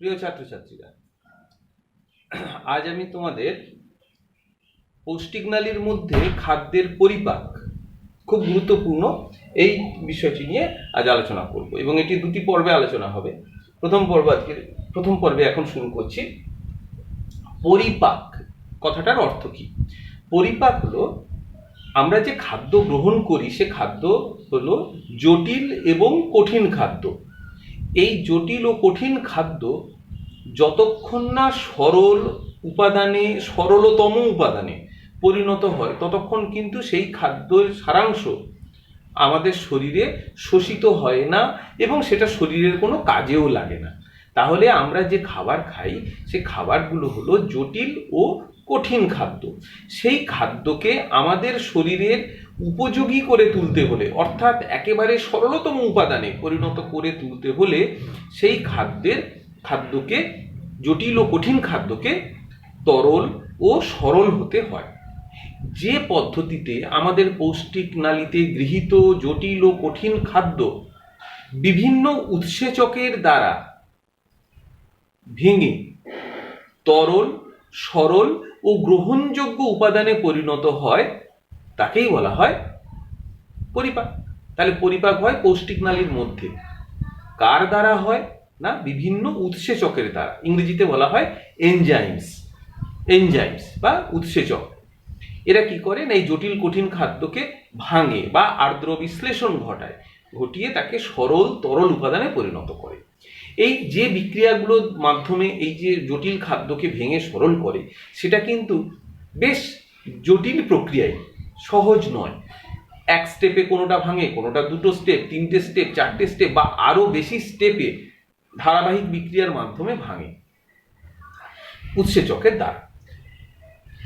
প্রিয় ছাত্রছাত্রীরা, আজ আমি তোমাদের পৌষ্টিক নালীর মধ্যে খাদ্যের পরিপাক খুব গুরুত্বপূর্ণ এই বিষয়টি নিয়ে আজ আলোচনা করব এবং এটি দুটি পর্বে আলোচনা হবে। প্রথম পর্বে এখন শুরু করছি। পরিপাক কথাটার অর্থ কি? পরিপাক হলো আমরা যে খাদ্য গ্রহণ করি সে খাদ্য হলো জটিল এবং কঠিন খাদ্য। এই জটিল ও কঠিন খাদ্য যতক্ষণ না সরলতম উপাদানে পরিণত হয় ততক্ষণ কিন্তু সেই খাদ্যের সারাংশ আমাদের শরীরে শোষিত হয় না এবং সেটা শরীরের কোনো কাজেও লাগে না। তাহলে আমরা যে খাবার খাই সে খাবারগুলো হলো জটিল ও কঠিন খাদ্য। সেই খাদ্যকে আমাদের শরীরের উপযোগী করে তুলতে হলে, অর্থাৎ একেবারে সরলতম উপাদানে পরিণত করে তুলতে হলে সেই খাদ্যকে জটিল ও কঠিন খাদ্যকে তরল ও সরল হতে হয়। যে পদ্ধতিতে আমাদের পৌষ্টিক নালীতে গৃহীত জটিল ও কঠিন খাদ্য বিভিন্ন উৎসেচকের দ্বারা ভেঙে তরল, সরল ও গ্রহণযোগ্য উপাদানে পরিণত হয় তাকেই বলা হয় পরিপাক। তাহলে পরিপাক হয় পৌষ্টিক নালীর মধ্যে। কার দ্বারা হয় না? বিভিন্ন উৎসেচকের দ্বারা। ইংরেজিতে বলা হয় এনজাইমস বা উৎসেচক। এরা কি করে না, এই জটিল কঠিন খাদ্যকে ভাঙে বা আর্দ্র বিশ্লেষণ ঘটিয়ে তাকে সরল তরল উপাদানে পরিণত করে। এই যে বিক্রিয়াগুলোর মাধ্যমে এই যে জটিল খাদ্যকে ভেঙে সরল করে সেটা কিন্তু বেশ জটিল প্রক্রিয়ায়, সহজ নয়। এক স্টেপে কোনোটা ভাঙে, কোনোটা দুটো স্টেপ, তিনটে স্টেপ, চারটে স্টেপ বা আরো বেশি স্টেপে ধারাবাহিক বিক্রিয়ার মাধ্যমে ভাঙে উৎসেচকের দ্বারা।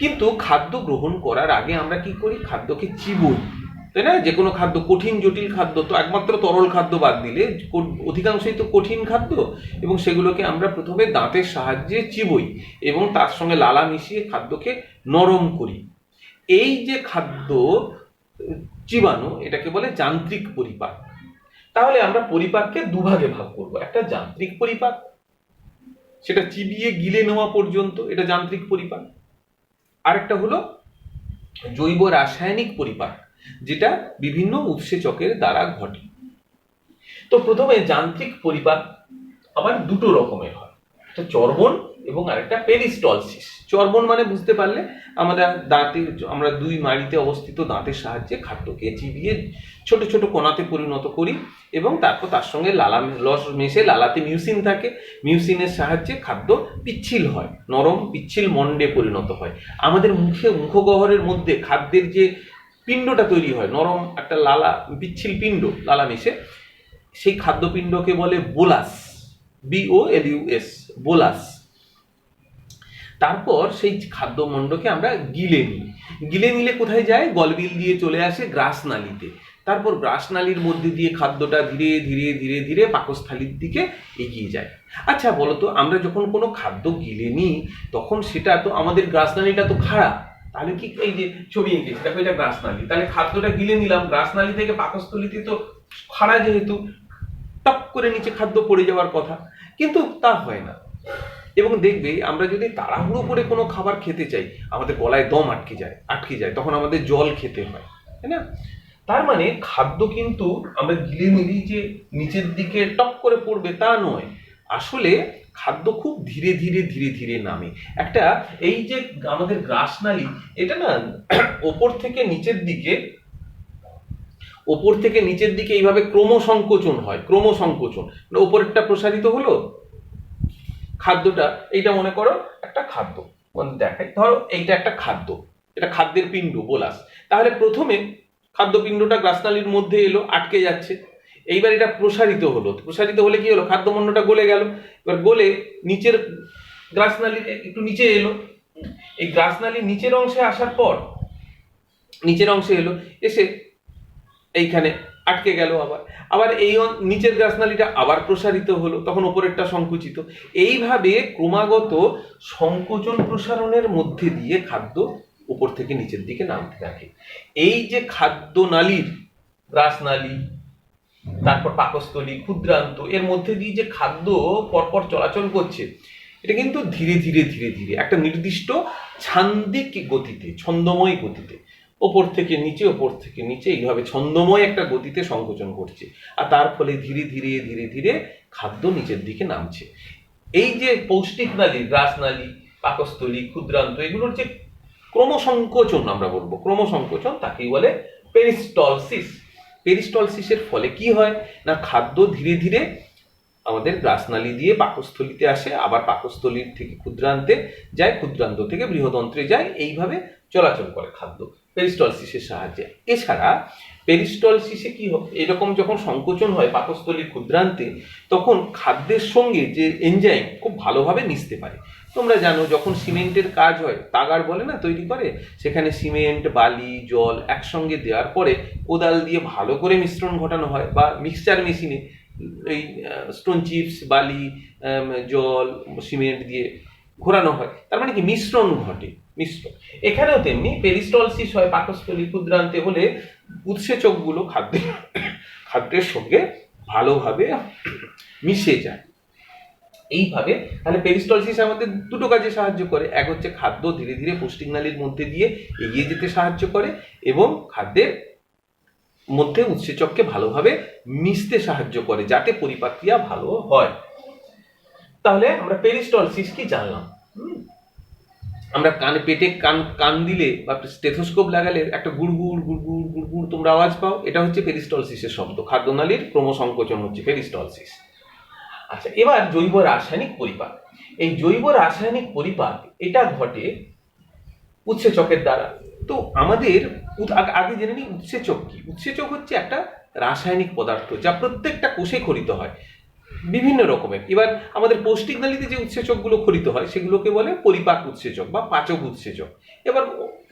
কিন্তু খাদ্য গ্রহণ করার আগে আমরা কি করি? খাদ্যকে চিবোই, তাই না? যে কোনো খাদ্য, কঠিন জটিল খাদ্য তো একমাত্র তরল খাদ্য বাদ দিলে অধিকাংশই তো কঠিন খাদ্য, এবং সেগুলোকে আমরা প্রথমে দাঁতের সাহায্যে চিবোই এবং তার সঙ্গে লালা মিশিয়ে খাদ্যকে নরম করি। এই যে খাদ্য চিবানো, এটাকে বলে যান্ত্রিক পরিপাক। তাহলে আমরা পরিপাককে দুভাগে ভাগ করব। একটা যান্ত্রিক পরিপাক, সেটা চিবিয়ে গিলে নেওয়া পর্যন্ত, এটা যান্ত্রিক পরিপাক। আরেকটা হলো জৈব রাসায়নিক পরিপাক, যেটা বিভিন্ন উৎসেচকের দ্বারা ঘটে। তো প্রথমে যান্ত্রিক পরিপাক আবার দুটো রকমের হয়, একটা চর্বণ এবং আরেকটা পেরিস্টলসিস। চর্বণ মানে বুঝতে পারলে আমরা দুই মাড়িতে অবস্থিত দাঁতের সাহায্যে খাদ্যকে চিবিয়ে ছোট ছোট কণাতে পরিণত করি এবং তারপর তার সঙ্গে রস মেশে, লালাতে মিউসিন থাকে, মিউসিনের সাহায্যে খাদ্য পিচ্ছিল হয়, নরম পিচ্ছিল মণ্ডে পরিণত হয়। আমাদের মুখগহ্বরের মধ্যে খাদ্যের যে পিণ্ডটা তৈরি হয়, নরম একটা লালা পিচ্ছিল পিণ্ড, লালা মিশে, সেই খাদ্যপিণ্ডকে বলে বোলাস, BOLUS, বোলাস। তারপর সেই খাদ্যমণ্ডকে আমরা গিলে নিলে কোথায় যায়? গলবিল দিয়ে চলে আসে গ্রাস নালীতে। তারপর গ্রাস নালীর মধ্যে দিয়ে খাদ্যটা ধীরে ধীরে ধীরে ধীরে পাকস্থলীর দিকে এগিয়ে যায়। আচ্ছা বলতো, আমরা যখন কোনো খাদ্য গিলে নিই তখন সেটা তো, আমাদের গ্রাস নালীটা তো খাড়া, তাহলে কি, এই যে ছবি এঁকেছি দেখো, এটা গ্রাস নালী, তাহলে খাদ্যটা গিলে নিলাম, গ্রাস নালী থেকে পাকস্থলীতে তো খাড়া, যেহেতু টপ করে নিচে খাদ্য পড়ে যাওয়ার কথা, কিন্তু তা হয় না। এবং দেখবে আমরা যদি তাড়াহুড়ো করে কোনো খাবার খেতে চাই, আমাদের গলায় দম আটকে যায়, তখন আমাদের জল খেতে হয়, তাই না? তার মানে খাদ্য কিন্তু আমরা গিলে নিলেই যে নিচের দিকে টপ করে পড়বে তা নয়, আসলে খাদ্য খুব ধীরে ধীরে ধীরে ধীরে নামে। একটা, এই যে আমাদের গ্রাস নালী, এটা না ওপর থেকে নিচের দিকে এইভাবে ক্রমসংকোচন হয়, ওপরেরটা প্রসারিত হলো খাদ্যটা, এইটা মনে করো একটা খাদ্য, দেখাই, ধরো এইটা একটা খাদ্য, এটা খাদ্যের পিণ্ড বোলাস। তাহলে প্রথমে খাদ্যপিণ্ডটা গ্রাসনালীর মধ্যে এলো, আটকে যাচ্ছে, এইবার এটা প্রসারিত হলে কি হলো? খাদ্যমণ্ডটা গলে গেল, এবার গলে নিচের গ্রাসনালীর একটু নিচে এলো, এই গ্রাসনালীর নিচের অংশে আসার পর এসে এইখানে আটকে গেল, আবার এই নিচের গ্রাসনালীটা আবার প্রসারিত হলো, তখন উপরেরটা সংকুচিত। এইভাবে ক্রমাগত সংকোচন প্রসারণের মধ্যে দিয়ে খাদ্য উপর থেকে নিচের দিকে নামতে থাকে। এই যে খাদ্য নালীর, গ্রাসনালী তারপর পাকস্থলী, ক্ষুদ্রান্ত, এর মধ্যে দিয়ে যে খাদ্য পরপর চলাচল করছে, এটা কিন্তু ধীরে ধীরে ধীরে ধীরে একটা নির্দিষ্ট ছান্দিক গতিতে, ছন্দময় গতিতে, ওপর থেকে নিচে ওপর থেকে নিচে এইভাবে ছন্দময় একটা গতিতে সংকোচন করছে, আর তার ফলে ধীরে ধীরে ধীরে ধীরে খাদ্য নিচের দিকে নামছে। এই যে পৌষ্টিক নালী, গ্রাসনালী, পাকস্থলী, ক্ষুদ্রান্ত, এগুলোর যে ক্রমসংকোচন আমরা বলবো, ক্রমসংকোচন, তাকেই বলে পেরিস্টলসিস। পেরিস্টলসিসের ফলে কি হয় না, খাদ্য ধীরে ধীরে আমাদের গ্রাসনালী দিয়ে পাকস্থলীতে আসে, আবার পাকস্থলীর থেকে ক্ষুদ্রান্তে যায়, ক্ষুদ্রান্ত থেকে বৃহদন্ত্রে যায়, এইভাবে চলাচল করে খাদ্য পেরিস্টলসিসের সাহায্যে। এছাড়া পেরিস্টলসিসে কি হয়, এরকম যখন সংকোচন হয় পাকস্থলীর ক্ষুদ্রান্তে, তখন খাদ্যের সঙ্গে যে এনজাইম খুব ভালোভাবে মিশতে পারে। তোমরা জানো যখন সিমেন্টের কাজ হয়, তাগার বলে না তৈরি করে, সেখানে সিমেন্ট, বালি, জল একসঙ্গে দেওয়ার পরে কোদাল দিয়ে ভালো করে মিশ্রণ ঘটানো হয়, বা মিক্সচার মেশিনে এই স্টোন চিপস, বালি, জল, সিমেন্ট দিয়ে ঘোরানো হয়, তার মানে কি মিশ্রণ ঘটে, মিশ্রণ। এখানেও তেমনি পেরিস্টলসিস হয় পাকস্থলী ক্ষুদ্রান্তে হলে উৎসেচকগুলো খাদ্যের সঙ্গে ভালোভাবে মিশে যায়। এইভাবে তাহলে পেরিস্টলসিস আমাদের দুটো কাজে সাহায্য করে, এক হচ্ছে খাদ্য ধীরে ধীরে পৌষ্টিক নালীর মধ্যে দিয়ে এগিয়ে যেতে সাহায্য করে, এবং খাদ্যের মধ্যে উৎসেচককে ভালোভাবে মিশতে সাহায্য করে, যাতে পরিপাক্রিয়া ভালো হয়। তাহলে আমরা পেরিস্টলসিস কি জানলাম। আমরা কানে, পেটে কান দিলে বা স্টেথোস্কোপ লাগালে একটা গুড়গুড় গুড়গুড় গুড়গুড় তোমরা আওয়াজ পাও, এটা হচ্ছে পেরিস্টলসিসের শব্দ। খাদ্যনালীর ক্রমসংকোচন হচ্ছে পেরিস্টলসিস। আচ্ছা, এবার জৈব রাসায়নিক পরিপাক। এই জৈব রাসায়নিক পরিপাক এটা ঘটে উৎসেচকের দ্বারা। তো আমাদের আগে জেনে নিই উৎসেচক কি। উৎসেচক হচ্ছে একটা রাসায়নিক পদার্থ যা প্রত্যেকটা কোষে খরিত হয়, বিভিন্ন রকমের। এবার আমাদের পৌষ্টিক নালীতে যে উৎসেচকগুলো খরিত হয় সেগুলোকে বলে পরিপাক উৎসেচক বা পাচক উৎসেচক। এবার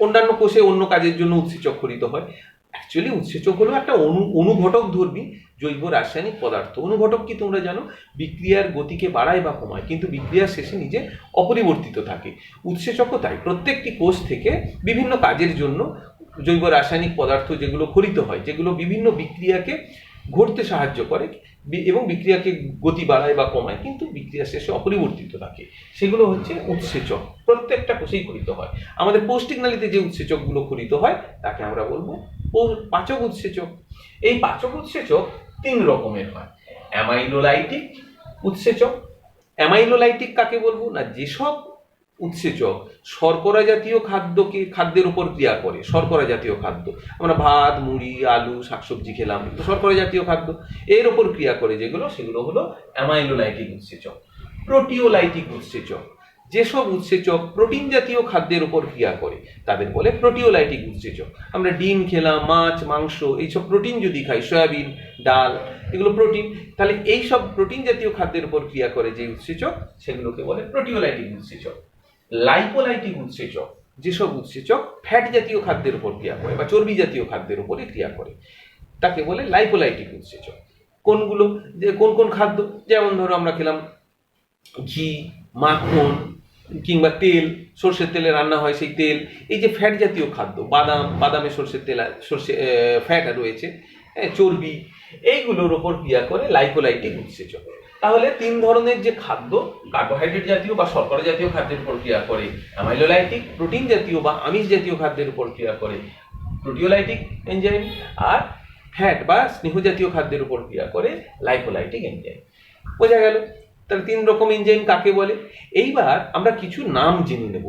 অন্যান্য কোষে অন্য কাজের জন্য উৎসেচক খরিত হয়। অ্যাকচুয়ালি উৎসেচক হলো একটা অনুঘটক ধর্মী জৈব রাসায়নিক পদার্থ। অনুঘটক কি তোমরা জানো, বিক্রিয়ার গতিকে বাড়ায় বা কমায়, কিন্তু বিক্রিয়ার শেষে নিজে অপরিবর্তিত থাকে। উৎসেচকও তাই, প্রত্যেকটি কোষ থেকে বিভিন্ন কাজের জন্য জৈব রাসায়নিক পদার্থ যেগুলো খরিত হয়, যেগুলো বিভিন্ন বিক্রিয়াকে ঘটতে সাহায্য করে এবং বিক্রিয়াকে গতি বাড়ায় বা কমায়, কিন্তু বিক্রিয়া শেষে অপরিবর্তিত থাকে, সেগুলো হচ্ছে উৎসেচক। প্রত্যেকটা কোষেই খরিত হয়। আমাদের পৌষ্টিক নালীতে যে উৎসেচকগুলো খরিত হয় তাকে আমরা বলবো পাচক উৎসেচক। এই পাচক উৎসেচক তিন রকমের হয়। অ্যামাইলোলাইটিক উৎসেচক। অ্যামাইলোলাইটিক কাকে বলবো না, যেসব উৎসেচক শর্করা জাতীয় খাদ্যের উপর ক্রিয়া করে। শর্করা জাতীয় খাদ্য, আমরা ভাত, মুড়ি, আলু, শাকসবজি খেলাম, কিন্তু শর্করা জাতীয় খাদ্য, এর ওপর ক্রিয়া করে যেগুলো, সেগুলো হলো অ্যামাইলোলাইটিক উৎসেচক। প্রোটিওলাইটিক উৎসেচক, যেসব উৎসেচক প্রোটিন জাতীয় খাদ্যের উপর ক্রিয়া করে তাদের বলে প্রোটিওলাইটিক উৎসেচক। আমরা ডিম খেলাম, মাছ, মাংস, এইসব প্রোটিন যদি খাই, সয়াবিন, ডাল, এগুলো প্রোটিন, তাহলে এইসব প্রোটিন জাতীয় খাদ্যের উপর ক্রিয়া করে যে উৎসেচক, সেগুলোকে বলে প্রোটিওলাইটিক উৎসেচক। লাইপোলাইটিক উৎসেচক, যেসব উৎসেচক ফ্যাট জাতীয় খাদ্যের উপর ক্রিয়া করে বা চর্বি জাতীয় খাদ্যের উপরে ক্রিয়া করে, তাকে বলে লাইপোলাইটিক উৎসেচক। কোনগুলো, যে কোন কোন খাদ্য, যেমন ধরো আমরা খেলাম ঘি, মাখন, কিংবা তেল, সর্ষের তেলে রান্না হয় সেই তেল, এই যে ফ্যাট জাতীয় খাদ্য, বাদামে সর্ষের তেল, সর্ষে ফ্যাট রয়েছে, চর্বি, এইগুলোর ওপর ক্রিয়া করে লাইপোলাইটিক উৎসেচক। তাহলে তিন ধরনের যে খাদ্য, কার্বোহাইড্রেট জাতীয় বা শর্করা জাতীয় খাদ্যের উপর ক্রিয়া করে অ্যামাইলোলাইটিক, প্রোটিন জাতীয় বা আমিষ জাতীয় খাদ্যের উপর ক্রিয়া করে প্রোটিওলাইটিক এনজাইম, আর ফ্যাট বা স্নেহ জাতীয় খাদ্যের উপর ক্রিয়া করে লাইপোলাইটিক এনজাইম। বোঝা গেল তাহলে তিন রকম এনজাইম কাকে বলে। এইবার আমরা কিছু নাম জেনে নেব।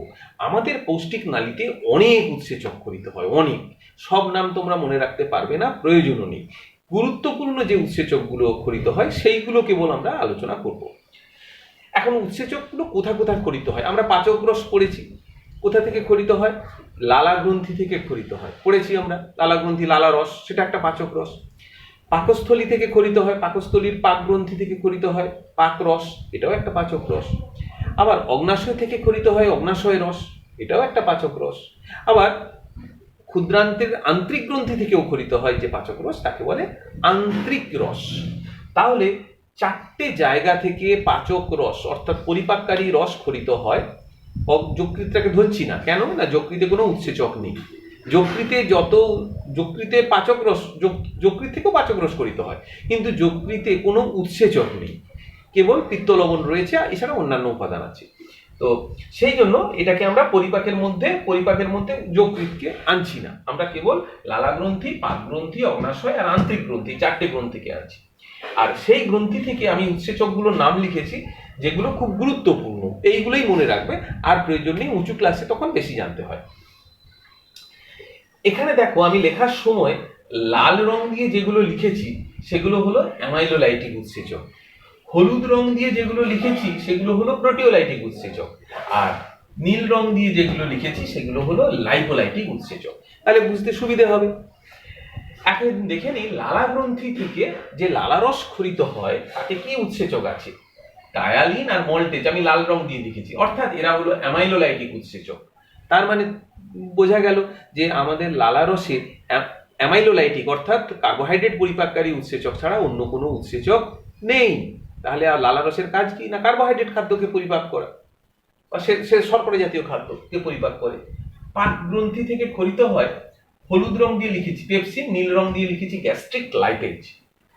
আমাদের পৌষ্টিক নালীতে অনেক উৎসেচক খরিত হয়, অনেক। সব নাম তোমরা মনে রাখতে পারবে না, প্রয়োজনও নেই। গুরুত্বপূর্ণ যে উৎসেচকগুলো খরিত হয় সেইগুলো কেবল আমরা আলোচনা করব। এখন উৎসেচকগুলো কোথায় কোথায় খরিত হয়, আমরা পাচক রস পড়েছি। কোথা থেকে খরিত হয়, লালা গ্রন্থি থেকে খরিত হয়, পড়েছি আমরা। লালা গ্রন্থি, লালা রস, সেটা একটা পাচক রস। পাকস্থলী থেকে খরিত হয়, পাকস্থলীর পাক গ্রন্থি থেকে খরিত হয় পাক রস, এটাও একটা পাচক রস। আবার অগ্নাশয় থেকে খরিত হয় অগ্নাশয় রস, এটাও একটা পাচক রস। আবার ক্ষুদ্রান্তের আন্ত্রিক গ্রন্থি থেকেও খরিত হয় যে পাচক রস, তাকে বলে আন্ত্রিক রস। তাহলে চারটে জায়গা থেকে পাচক রস অর্থাৎ পরিপাককারী রস খরিত হয়। যকৃতটাকে ধরছি না, কেন না, যকৃতে কোনো উৎসেচক নেই, যকৃতে যকৃতে পাচক রস যকৃত থেকেও পাচক রস করিত হয়, কিন্তু যকৃতে কোনো উৎসেচক নেই, কেবল পিত্ত লবণ রয়েছে, এছাড়া অন্যান্য উপাদান আছে। তো সেই জন্য এটাকে আমরা পরিপাকের মধ্যে যকৃতকে আনছি না, আমরা কেবল লালা গ্রন্থি, পাক গ্রন্থি, অগ্নাশয় আর আন্ত্রিক গ্রন্থি, 4টে গ্রন্থিকে আনছি। আর সেই গ্রন্থি থেকে আমি উৎসেচকগুলোর নাম লিখেছি, যেগুলো খুব গুরুত্বপূর্ণ, এইগুলোই মনে রাখবে, আর প্রয়োজন নেই, উঁচু ক্লাসে তখন বেশি জানতে হয়। এখানে দেখো আমি লেখার সময় লাল রং দিয়ে যেগুলো লিখেছি সেগুলো হলো অ্যামাইলোলাইটিক উৎসেচক, হলুদ রং দিয়ে যেগুলো লিখেছি সেগুলো হলো প্রোটিওলাইটিক উৎসেচক, আর নীল রং দিয়ে যেগুলো লিখেছি সেগুলো হলো লাইপোলাইটিক উৎসেচক। তাহলে বুঝতে সুবিধে হবে। এখন দেখে নিই লালা গ্রন্থি থেকে যে লালারস ক্ষরিত হয় তাতে কি উৎসেচক আছে। ডায়ালিন আর মল্টেজ আমি লাল রং দিয়ে লিখেছি, অর্থাৎ এরা হলো অ্যামাইলোলাইটিক উৎসেচক। তার মানে বোঝা গেল যে আমাদের লালারসে অ্যামাইলোলাইটিক অর্থাৎ কার্বোহাইড্রেট পরিপাককারী উৎসেচক ছাড়া অন্য কোনো উৎসেচক নেই। তাহলে আর লালারসের কাজ কি না, কার্বোহাইড্রেট খাদ্যকে পরিপাক করা, বা সে শর্করা জাতীয় খাদ্যকে পরিপাক করে। পাক গ্রন্থি থেকে ক্ষরিত হয়, হলুদ রং দিয়ে লিখেছি পেপসিন, নীল রং দিয়ে লিখেছি গ্যাস্ট্রিক লাইপেজ।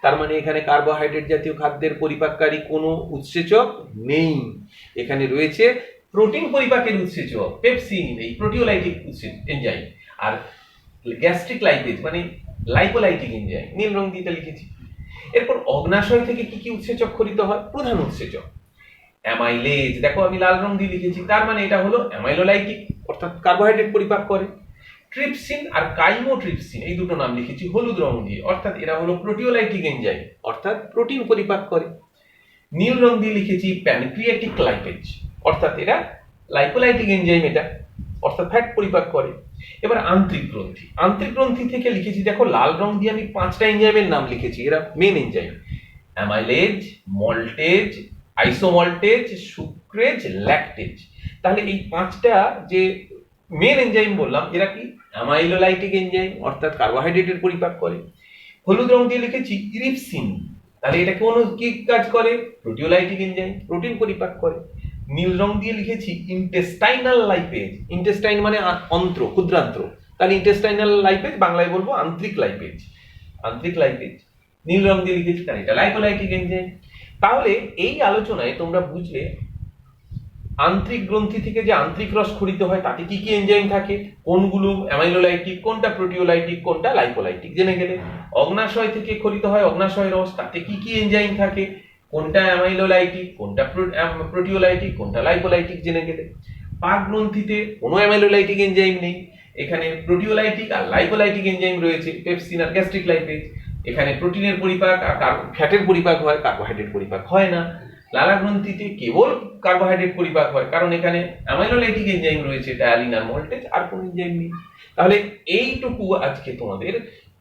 তার মানে এখানে কার্বোহাইড্রেট জাতীয় খাদ্যের পরিপাককারী কোনো উৎসেচক নেই, এখানে রয়েছে প্রোটিন পরিপাকের উৎসেচক পেপসিন, এই প্রোটিওলাইটিক এনজাইম, আর গ্যাস্ট্রিক লাইপেজ মানে লাইপোলাইটিক এনজাইম, নীল রং দিয়ে লিখেছি। এরপর অগ্নাশয় থেকে কি কি উৎসেচক ক্ষরিত হয়? প্রধান উৎসেচক অ্যামাইলেজ, দেখো আমি লাল রং দিয়ে লিখেছি, তার মানে এটা হলো অ্যামাইলোলাইটিক অর্থাৎ কার্বোহাইড্রেট পরিপাক করে। ট্রিপসিন আর কাইমোট্রিপসিন এই দুটো নাম লিখেছি হলুদ রং দিয়ে, অর্থাৎ এরা হলো প্রোটিওলাইটিক এনজাইম অর্থাৎ প্রোটিন পরিপাক করে। নীল রং দিয়ে লিখেছি প্যানক্রিয়াটিক লাইপেজ, অর্থাৎ এরা লাইপোলাইটিক এনজাইম, এটা অর্থাৎ ফ্যাট পরিপাক করে। এবার আন্ত্রিক গ্রন্থি থেকে লিখেছি, দেখো লাল রং দিয়ে আমি 5টা এনজাইমের নাম লিখেছি, এরা main enzyme amylase, maltase, isomaltase, sucrase, lactase. তাহলে এই 5টা যে মেন এনজাইম বললাম, এরা কি অ্যামাইলোলাইটিক এনজাইম অর্থাৎ কার্বোহাইড্রেটের পরিপাক করে। হলুদ রং দিয়ে লিখেছি ইরিপসিন, তাহলে এটা কোন কি কাজ করে? প্রোটিওলাইটিক এনজাইম, প্রোটিন পরিপাক করে। নীল রং দিয়ে লিখেছি ইন্টেস্টাইনাল লাইপেজ, ইন্টেস্টাইন মানে অন্ত্র, ক্ষুদ্রান্ত্র, তাহলে ইন্টেস্টাইনাল লাইপেজ বাংলায় বলবো আন্ত্রিক লাইপেজ, নীল রং দিয়ে লিখেছি, তাহলে এটা লাইপোলাইটিক এনজাইম। তাহলে এই আলোচনায় তোমরা বুঝলে আন্ত্রিক গ্রন্থি থেকে যে আন্ত্রিক রস ক্ষরিত হয় তাতে কি কি এনজাইম থাকে, কোনগুলো অ্যামাইলোলাইটিক, কোনটা প্রোটিওলাইটিক, কোনটা লাইপোলাইটিক জেনে গেলে। অগ্নাশয় থেকে ক্ষরিত হয় অগ্নাশয় রস, তাতে কি কি এনজাইম থাকে, কোনটা অ্যামাইলোলাইটিক, কোনটা প্রোটিওলাইটিক, কোনটা লাইপোলাইটিক জেনে গেলে। পাক গ্রন্থিতে কোনো অ্যামাইলোলাইটিক এনজাইম নেই, এখানে প্রোটিওলাইটিক আর লাইপোলাইটিক এনজাইম রয়েছে পেপসিন আর গ্যাস্ট্রিক লাইপেজ। এখানে প্রোটিনের পরিপাক আর ফ্যাটের পরিপাক হয়, কার্বোহাইড্রেট পরিপাক হয় না। লালা গ্রন্থিতে কেবল কার্বোহাইড্রেট পরিপাক হয়, কারণ এখানে অ্যামাইলোলাইটিক এনজাইম রয়েছে ডায়ালিন আর মল্টেজ, আর কোনো এনজাইম নেই। তাহলে এইটুকু আজকে তোমাদের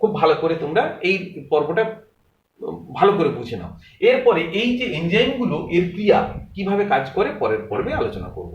খুব ভালো করে তোমরা এই পর্বটা ভালো করে বুঝে নাও। এরপরে এই যে এনজাইমগুলো এর ক্রিয়া কিভাবে কাজ করে পরের পর্বে আলোচনা করব।